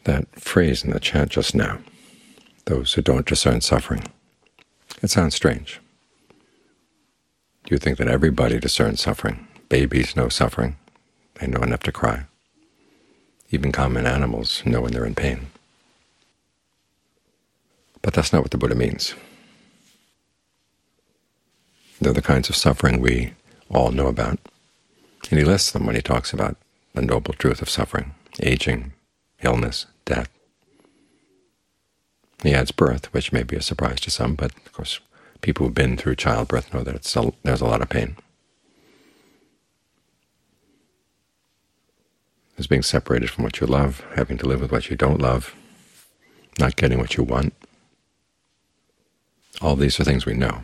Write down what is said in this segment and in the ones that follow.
That phrase in the chat just now, those who don't discern suffering, it sounds strange. You think that everybody discerns suffering. Babies know suffering. They know enough to cry. Even common animals know when they're in pain. But that's not what the Buddha means. They're the kinds of suffering we all know about, and he lists them when he talks about the noble truth of suffering: aging, illness, death. He adds birth, which may be a surprise to some, but of course people who've been through childbirth know that there's a lot of pain. There's being separated from what you love, having to live with what you don't love, not getting what you want. All these are things we know.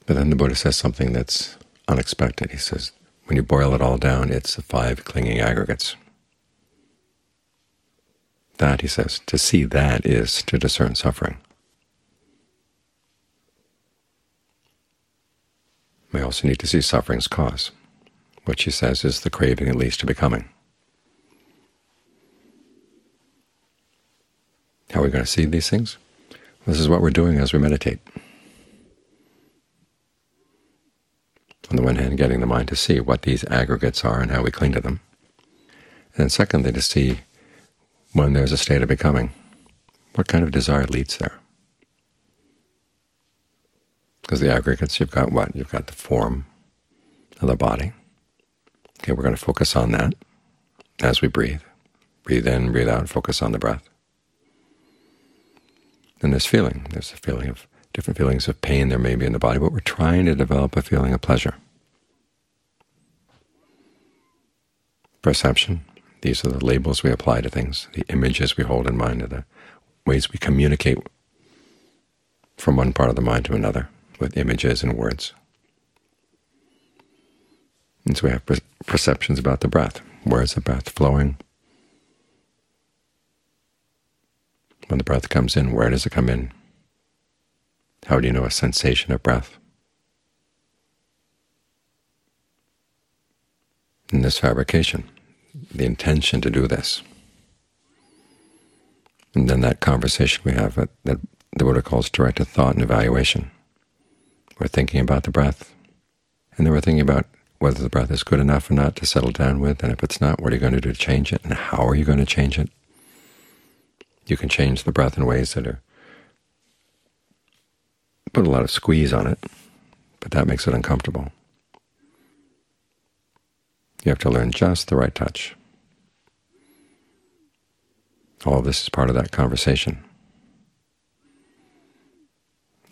But then the Buddha says something that's unexpected. He says, when you boil it all down, it's the 5 clinging aggregates. That, he says, to see that is to discern suffering. We also need to see suffering's cause, which he says is the craving that leads to becoming. How are we going to see these things? This is what we're doing as we meditate. On the one hand, getting the mind to see what these aggregates are and how we cling to them. And secondly, to see when there's a state of becoming, what kind of desire leads there. Because the aggregates, you've got what? You've got the form of the body. Okay, we're going to focus on that as we breathe. Breathe in, breathe out, focus on the breath. And there's feeling. There's a feeling of different feelings of pain there may be in the body, but we're trying to develop a feeling of pleasure. Perception. These are the labels we apply to things, the images we hold in mind, are the ways we communicate from one part of the mind to another with images and words. And so we have perceptions about the breath. Where is the breath flowing? When the breath comes in, where does it come in? How do you know a sensation of breath? In this fabrication, the intention to do this. And then that conversation we have that the Buddha calls directed thought and evaluation. We're thinking about the breath, and then we're thinking about whether the breath is good enough or not to settle down with, and if it's not, what are you going to do to change it, and how are you going to change it? You can change the breath in ways that put a lot of squeeze on it, but that makes it uncomfortable. You have to learn just the right touch. All of this is part of that conversation.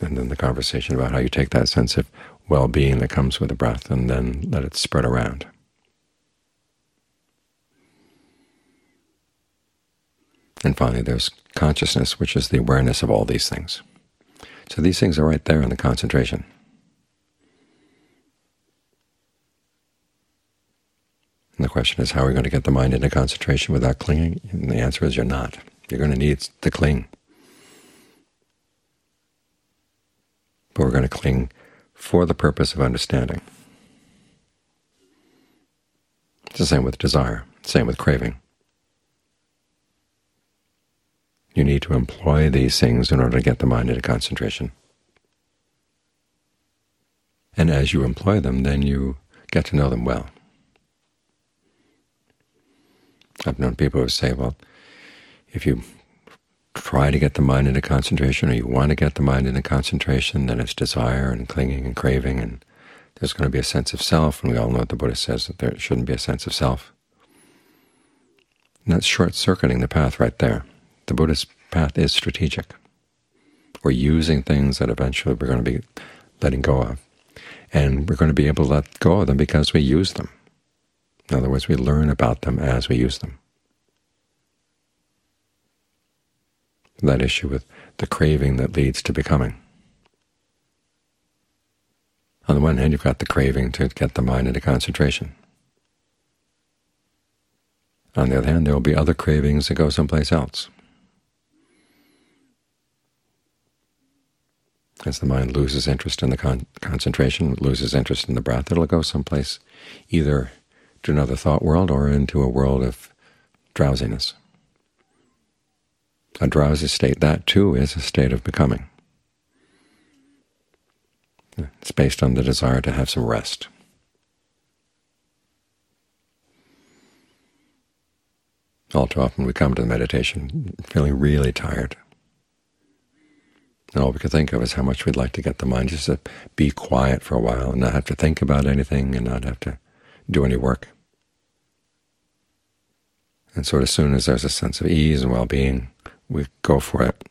And then the conversation about how you take that sense of well-being that comes with the breath and then let it spread around. And finally, there's consciousness, which is the awareness of all these things. So these things are right there in the concentration. And the question is, how are we going to get the mind into concentration without clinging? And the answer is, you're not. You're going to need to cling. But we're going to cling for the purpose of understanding. It's the same with desire, same with craving. You need to employ these things in order to get the mind into concentration. And as you employ them, then you get to know them well. I've known people who say, well, if you try to get the mind into concentration, or you want to get the mind into concentration, then it's desire and clinging and craving, and there's going to be a sense of self, and we all know what the Buddha says, that there shouldn't be a sense of self. And that's short-circuiting the path right there. The Buddhist path is strategic. We're using things that eventually we're going to be letting go of, and we're going to be able to let go of them because we use them. In other words, we learn about them as we use them. That issue with the craving that leads to becoming. On the one hand, you've got the craving to get the mind into concentration. On the other hand, there will be other cravings that go someplace else. As the mind loses interest in the concentration, loses interest in the breath, it'll go someplace either to another thought world or into a world of drowsiness. A drowsy state, that too is a state of becoming. It's based on the desire to have some rest. All too often we come to the meditation feeling really tired. And all we can think of is how much we'd like to get the mind just to be quiet for a while and not have to think about anything and not have to do any work. And so as soon as there's a sense of ease and well-being, we go for it.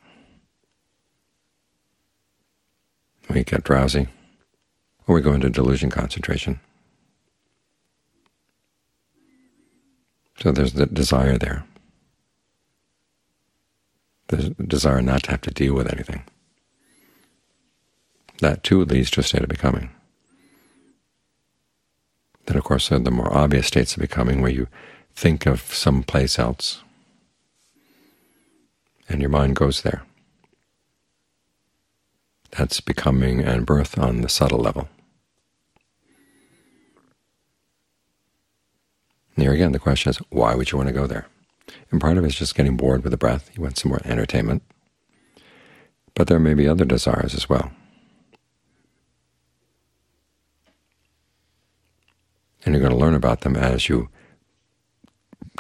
We get drowsy, or we go into delusion concentration. So there's the desire there. There's a desire not to have to deal with anything. That too leads to a state of becoming. Then of course are the more obvious states of becoming where you think of some place else and your mind goes there. That's becoming and birth on the subtle level. And here again the question is, why would you want to go there? And part of it is just getting bored with the breath. You want some more entertainment. But there may be other desires as well. And you're going to learn about them as you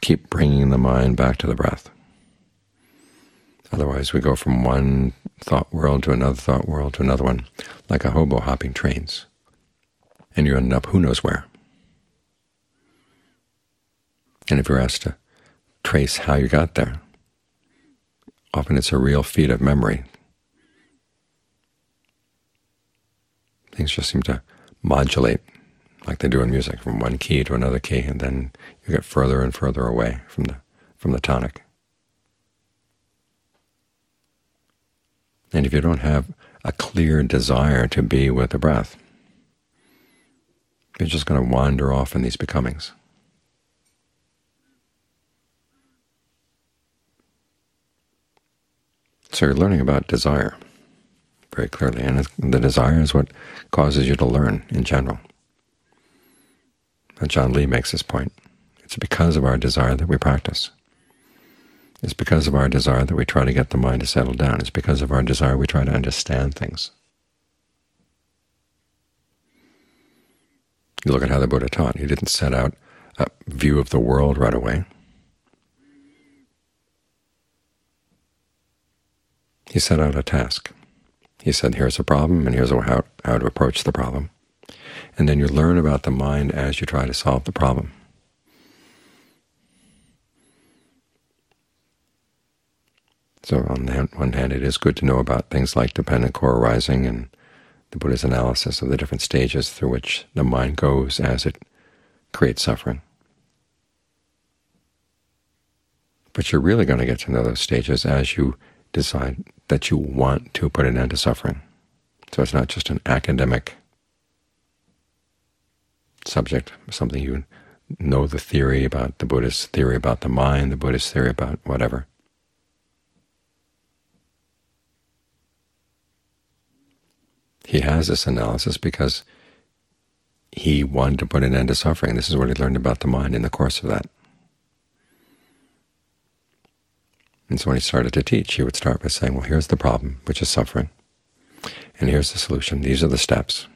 keep bringing the mind back to the breath. Otherwise we go from one thought world to another thought world to another one, like a hobo hopping trains. And you end up who knows where. And if you're asked to trace how you got there, often it's a real feat of memory. Things just seem to modulate like they do in music, from one key to another key, and then you get further and further away from the tonic. And if you don't have a clear desire to be with the breath, you're just going to wander off in these becomings. So you're learning about desire very clearly, and the desire is what causes you to learn in general. And John Lee makes this point. It's because of our desire that we practice. It's because of our desire that we try to get the mind to settle down. It's because of our desire we try to understand things. You look at how the Buddha taught. He didn't set out a view of the world right away. He set out a task. He said, here's a problem, and here's how to approach the problem. And then you learn about the mind as you try to solve the problem. So on the one hand, it is good to know about things like dependent core arising and the Buddha's analysis of the different stages through which the mind goes as it creates suffering. But you're really going to get to know those stages as you decide that you want to put an end to suffering. So it's not just an academic subject, something you know the theory about, the Buddhist theory about the mind, the Buddhist theory about whatever. He has this analysis because he wanted to put an end to suffering. This is what he learned about the mind in the course of that. And so when he started to teach, he would start by saying, well, here's the problem, which is suffering, and here's the solution. These are the steps,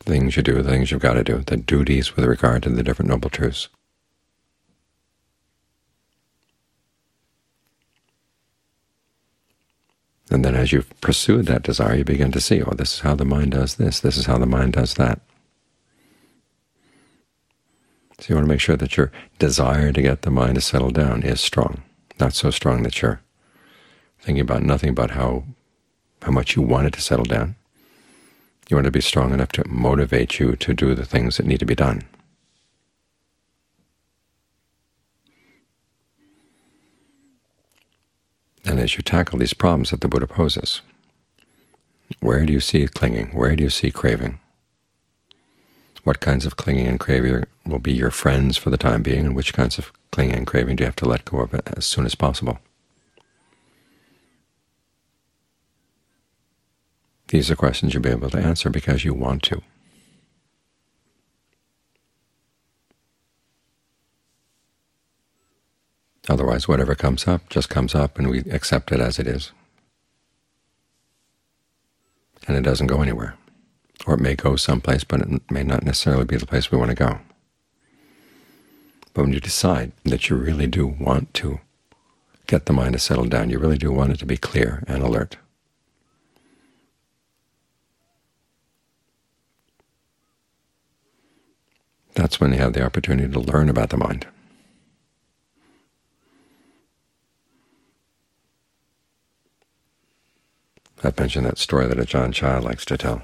the things you do, the things you've got to do, the duties with regard to the different noble truths. And then as you've pursued that desire, you begin to see, oh, this is how the mind does this, this is how the mind does that. So you want to make sure that your desire to get the mind to settle down is strong, not so strong that you're thinking about nothing but how much you want it to settle down. You want it to be strong enough to motivate you to do the things that need to be done. And as you tackle these problems that the Buddha poses, where do you see clinging? Where do you see craving? What kinds of clinging and craving will be your friends for the time being, and which kinds of clinging and craving do you have to let go of as soon as possible? These are questions you'll be able to answer because you want to. Otherwise, whatever comes up just comes up, and we accept it as it is. And it doesn't go anywhere. Or it may go someplace, but it may not necessarily be the place we want to go. But when you decide that you really do want to get the mind to settle down, you really do want it to be clear and alert, that's when you have the opportunity to learn about the mind. I've mentioned that story that Ajahn Chah likes to tell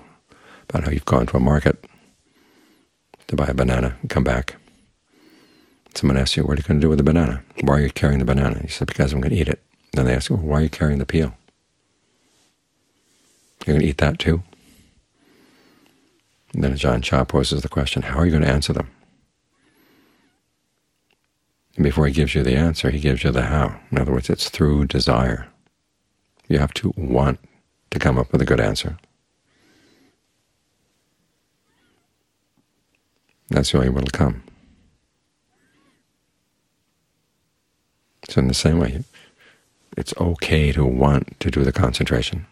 about how you've gone to a market to buy a banana and come back. Someone asks you, what are you going to do with the banana? Why are you carrying the banana? You said, because I'm going to eat it. Then they ask you, well, why are you carrying the peel? You're going to eat that too? And then Ajahn Chah poses the question, how are you going to answer them? And before he gives you the answer, he gives you the how. In other words, it's through desire. You have to want to come up with a good answer. That's the only way it will come. So in the same way, it's okay to want to do the concentration.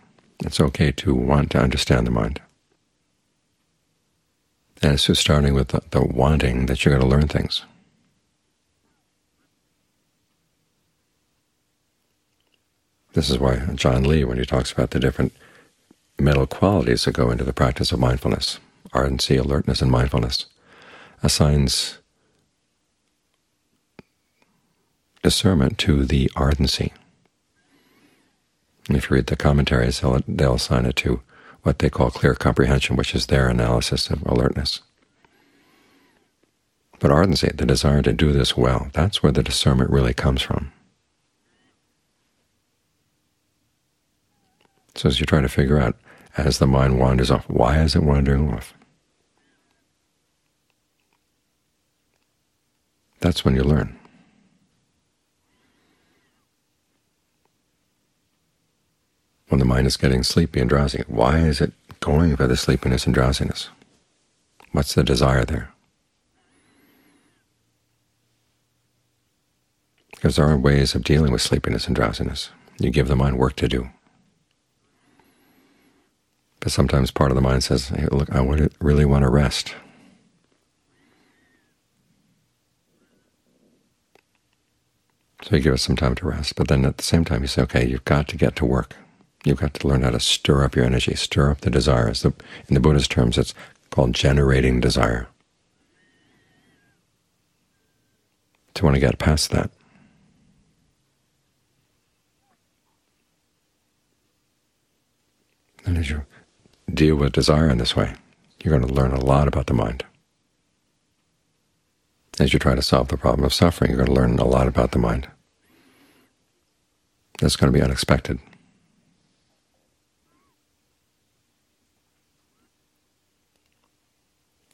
It's okay to want to understand the mind. And it's just starting with the wanting that you're going to learn things. This is why John Lee, when he talks about the different mental qualities that go into the practice of mindfulness, ardency, alertness, and mindfulness, assigns discernment to the ardency. And if you read the commentaries, they'll assign it to what they call clear comprehension, which is their analysis of alertness. But ardency, the desire to do this well, that's where the discernment really comes from. So as you try to figure out, as the mind wanders off, why is it wandering off? That's when you learn. When the mind is getting sleepy and drowsy, why is it going for the sleepiness and drowsiness? What's the desire there? Because there are ways of dealing with sleepiness and drowsiness. You give the mind work to do. But sometimes part of the mind says, hey, look, I really want to rest. So you give it some time to rest, but then at the same time you say, okay, you've got to get to work. You've got to learn how to stir up your energy, stir up the desires. In the Buddhist terms, it's called generating desire. To want to get past that. And as you deal with desire in this way, you're going to learn a lot about the mind. As you try to solve the problem of suffering, you're going to learn a lot about the mind. That's going to be unexpected.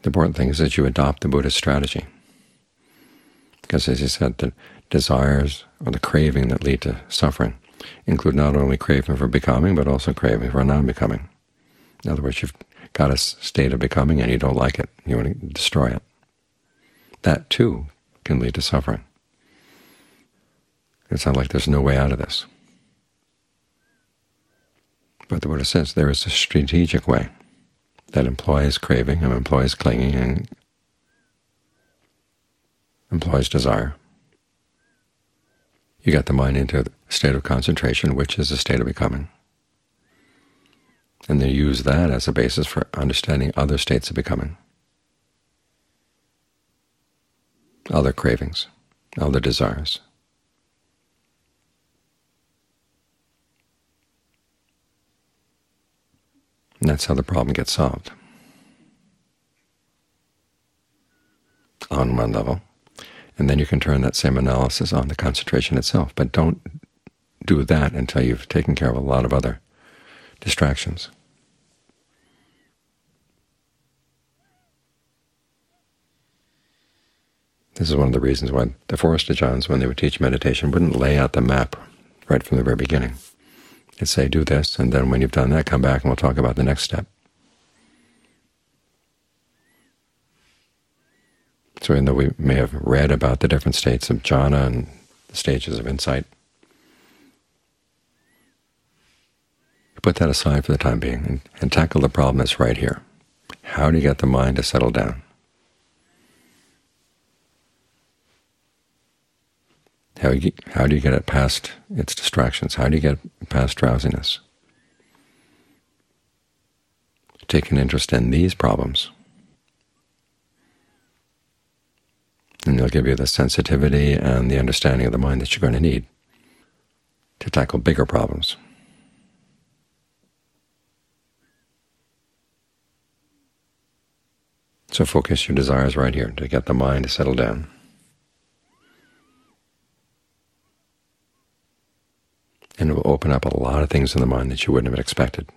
The important thing is that you adopt the Buddhist strategy. Because as he said, the desires or the craving that lead to suffering include not only craving for becoming, but also craving for non-becoming. In other words, you've got a state of becoming and you don't like it. You want to destroy it. That, too, can lead to suffering. It sounds like there's no way out of this. But the Buddha says there is a strategic way that employs craving and employs clinging and employs desire. You get the mind into a state of concentration, which is a state of becoming. And then use that as a basis for understanding other states of becoming, other cravings, other desires. And that's how the problem gets solved. On one level. And then you can turn that same analysis on the concentration itself. But don't do that until you've taken care of a lot of other distractions. This is one of the reasons why the forest Ajahns, when they would teach meditation, wouldn't lay out the map right from the very beginning. They'd say, do this, and then when you've done that, come back and we'll talk about the next step. So even though we may have read about the different states of jhana and the stages of insight. Put that aside for the time being and tackle the problem that's right here. How do you get the mind to settle down? How do you get it past its distractions? How do you get past drowsiness? Take an interest in these problems, and they'll give you the sensitivity and the understanding of the mind that you're going to need to tackle bigger problems. So focus your desires right here to get the mind to settle down. And it will open up a lot of things in the mind that you wouldn't have expected.